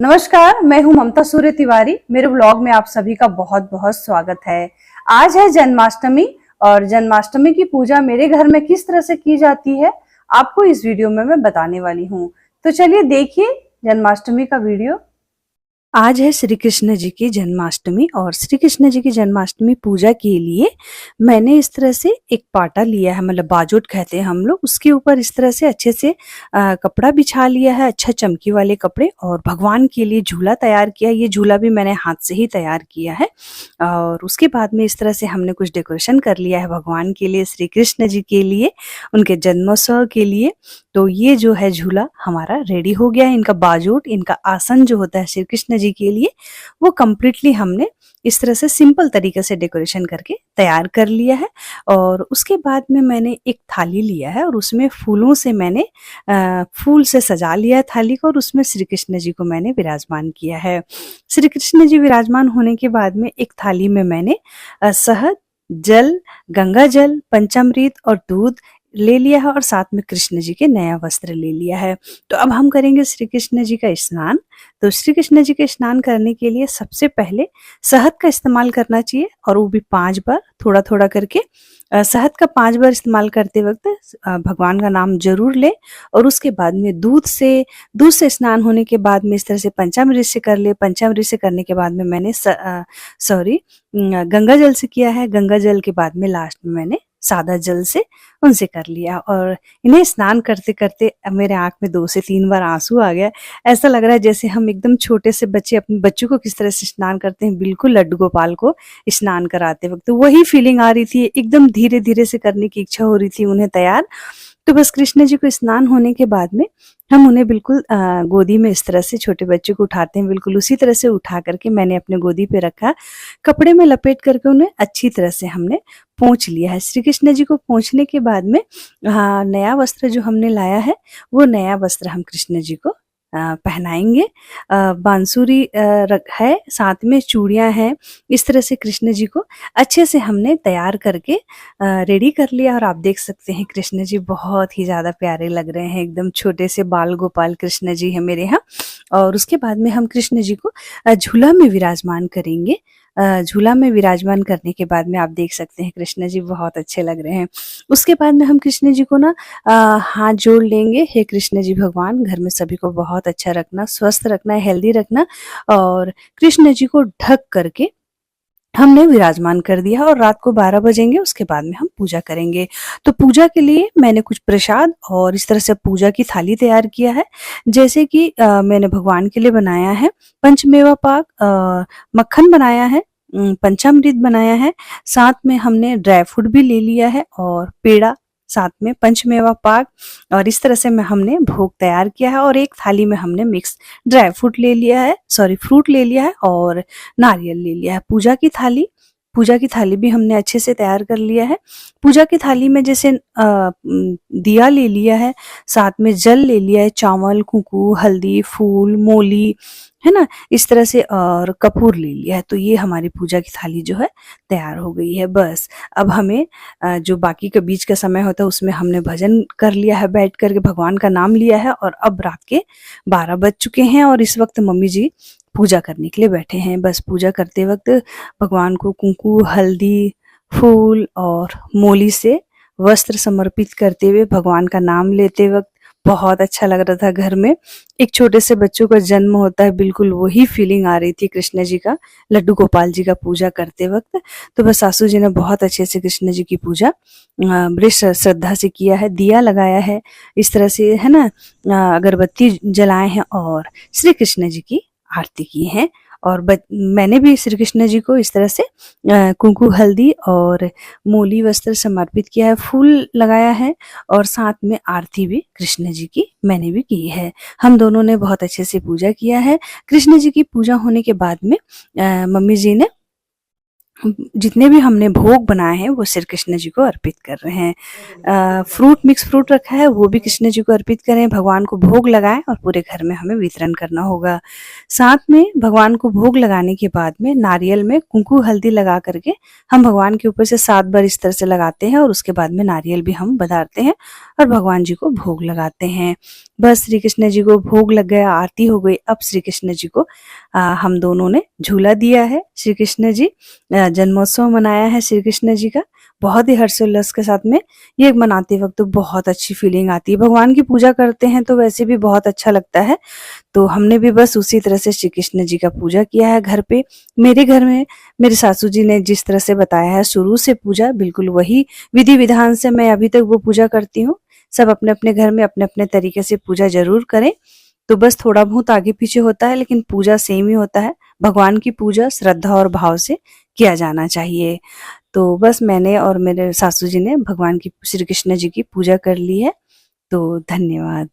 नमस्कार, मैं हूं ममता सूर्य तिवारी। मेरे ब्लॉग में आप सभी का बहुत बहुत स्वागत है। आज है जन्माष्टमी और जन्माष्टमी की पूजा मेरे घर में किस तरह से की जाती है आपको इस वीडियो में मैं बताने वाली हूं। तो चलिए देखिए जन्माष्टमी का वीडियो। आज है श्री कृष्ण जी की जन्माष्टमी और श्री कृष्ण जी की जन्माष्टमी पूजा के लिए मैंने इस तरह से एक पाटा लिया है, मतलब बाजोट कहते हैं हम लोग। उसके ऊपर इस तरह से अच्छे से कपड़ा बिछा लिया है, अच्छा चमकी वाले कपड़े, और भगवान के लिए झूला तैयार किया। ये झूला भी मैंने हाथ से ही तैयार किया है। और उसके बाद में इस तरह से हमने कुछ डेकोरेशन कर लिया है भगवान के लिए, श्री कृष्ण जी के लिए, उनके जन्मोत्सव के लिए। तो ये जो है झूला हमारा रेडी हो गया है। इनका बाजोट, इनका आसन जो होता है श्री कृष्ण जी के लिए, वो कम्प्लीटली हमने इस तरह से सिंपल तरीके से डेकोरेशन करके तैयार कर लिया है। और उसके बाद में मैंने एक थाली लिया है और उसमें फूलों से मैंने फूल से सजा लिया है थाली को, और उसमें श्री कृष्ण जी को मैंने विराजमान किया है। श्री कृष्ण जी विराजमान होने के बाद में एक थाली में मैंने शहद, जल, गंगा जल, पंचामृत और दूध ले लिया है, और साथ में कृष्ण जी के नया वस्त्र ले लिया है। तो अब हम करेंगे श्री कृष्ण जी का स्नान। तो श्री कृष्ण जी के स्नान करने के लिए सबसे पहले शहद का इस्तेमाल करना चाहिए, और वो भी 5 बार, थोड़ा थोड़ा करके। शहद का 5 बार इस्तेमाल करते वक्त भगवान का नाम जरूर ले। और उसके बाद में दूध से स्नान होने के बाद में इस तरह से पंचामृत से कर ले। पंचामृत से करने के बाद में मैंने गंगा जल से किया है। गंगा जल के बाद में लास्ट में मैंने सादा जल से उनसे कर लिया। और इन्हें स्नान करते करते मेरे आंख में 2 से 3 बार आंसू आ गया। ऐसा लग रहा है जैसे हम एकदम छोटे से बच्चे अपने बच्चों को किस तरह से स्नान करते हैं, बिल्कुल लड्डू गोपाल को स्नान कराते वक्त, तो वही फीलिंग आ रही थी। एकदम धीरे धीरे से करने की इच्छा हो रही थी उन्हें तैयार। तो बस कृष्ण जी को स्नान होने के बाद में हम उन्हें बिल्कुल गोदी में इस तरह से छोटे बच्चे को उठाते हैं, बिल्कुल उसी तरह से उठा करके मैंने अपने गोदी पे रखा। कपड़े में लपेट करके उन्हें अच्छी तरह से हमने पोंछ लिया है। श्री कृष्ण जी को पोंछने के बाद में नया वस्त्र जो हमने लाया है, वो नया वस्त्र हम कृष्ण जी को पहनाएंगे। बांसुरी है, साथ में चूड़ियां हैं। इस तरह से कृष्ण जी को अच्छे से हमने तैयार करके रेडी कर लिया। और आप देख सकते हैं कृष्ण जी बहुत ही ज्यादा प्यारे लग रहे हैं, एकदम छोटे से बाल गोपाल कृष्ण जी है मेरे यहाँ। और उसके बाद में हम कृष्ण जी को झूला में विराजमान करेंगे। झूला में विराजमान करने के बाद में आप देख सकते हैं कृष्ण जी बहुत अच्छे लग रहे हैं। उसके बाद में हम कृष्ण जी को ना हाथ जोड़ लेंगे। हे कृष्ण जी भगवान, घर में सभी को बहुत अच्छा रखना, स्वस्थ रखना, हेल्दी रखना। और कृष्ण जी को ढक करके हमने विराजमान कर दिया, और रात को 12 बजेंगे, उसके बाद में हम पूजा करेंगे। तो पूजा के लिए मैंने कुछ प्रसाद और इस तरह से पूजा की थाली तैयार किया है। जैसे कि मैंने भगवान के लिए बनाया है पंचमेवा पाक, मक्खन बनाया है, पंचामृत बनाया है, साथ में हमने ड्राई फ्रूट भी ले लिया है, और पेड़ा, साथ में पंचमेवा पाक। और इस तरह से में हमने भोग तैयार किया है। और एक थाली में हमने मिक्स ड्राई फ्रूट ले लिया है, फ्रूट ले लिया है, और नारियल ले लिया है। पूजा की थाली भी हमने अच्छे से तैयार कर लिया है। पूजा की थाली में जैसे दिया ले लिया है, साथ में जल ले लिया है, चावल, कुकू, हल्दी, फूल, मोली, है ना, इस तरह से, और कपूर ले लिया है। तो ये हमारी पूजा की थाली जो है तैयार हो गई है। बस अब हमें जो बाकी का बीच का समय होता है उसमें हमने भजन कर लिया है, बैठ करके भगवान का नाम लिया है। और अब रात के 12 बज चुके हैं, और इस वक्त मम्मी जी पूजा करने के लिए बैठे हैं। बस पूजा करते वक्त भगवान को कुंकू, हल्दी, फूल और मोली से वस्त्र समर्पित करते हुए, भगवान का नाम लेते वक्त बहुत अच्छा लग रहा था। घर में एक छोटे से बच्चों का जन्म होता है, बिल्कुल वही फीलिंग आ रही थी कृष्ण जी का, लड्डू गोपाल जी का पूजा करते वक्त। तो बस सासू जी ने बहुत अच्छे से कृष्ण जी की पूजा बड़ी श्रद्धा से किया है, दिया लगाया है इस तरह से, है ना, अगरबत्ती जलाए हैं, और श्री कृष्ण जी की आरती की है। और मैंने भी श्री कृष्ण जी को इस तरह से कुंकू, हल्दी और मोली वस्त्र समर्पित किया है, फूल लगाया है, और साथ में आरती भी कृष्ण जी की मैंने भी की है। हम दोनों ने बहुत अच्छे से पूजा किया है। कृष्ण जी की पूजा होने के बाद में मम्मी जी ने जितने भी हमने भोग बनाए हैं वो श्री कृष्ण जी को अर्पित कर रहे हैं। मिक्स फ्रूट रखा है, वो भी कृष्ण जी को अर्पित करें, भगवान को भोग लगाएं, और पूरे घर में हमें वितरण करना होगा। साथ में भगवान को भोग लगाने के बाद में नारियल में कुंकू हल्दी लगा करके हम भगवान के ऊपर से 7 बार इस तरह से लगाते हैं और उसके बाद में नारियल भी हम बधारते हैं और भगवान जी को भोग लगाते हैं। बस श्री कृष्ण जी को भोग लग गया, आरती हो गई। अब श्री कृष्ण जी को हम दोनों ने झूला दिया है। श्री कृष्ण जी जन्मोत्सव मनाया है श्री कृष्ण जी का, बहुत ही हर्षोल्लास के साथ में। ये मनाते वक्त तो बहुत अच्छी फीलिंग आती है। भगवान की पूजा करते हैं तो वैसे भी बहुत अच्छा लगता है। तो हमने भी बस उसी तरह से श्री कृष्ण जी का पूजा किया है घर पे। मेरे घर में मेरे सासू जी ने जिस तरह से बताया है शुरू से पूजा, बिल्कुल वही विधि विधान से मैं अभी तक वो पूजा करती हूँ। सब अपने अपने घर में अपने अपने तरीके से पूजा जरूर करें। तो बस थोड़ा बहुत आगे पीछे होता है लेकिन पूजा सेम ही होता है। भगवान की पूजा श्रद्धा और भाव से किया जाना चाहिए। तो बस मैंने और मेरे सासू जी ने भगवान की श्री कृष्ण जी की पूजा कर ली है। तो धन्यवाद।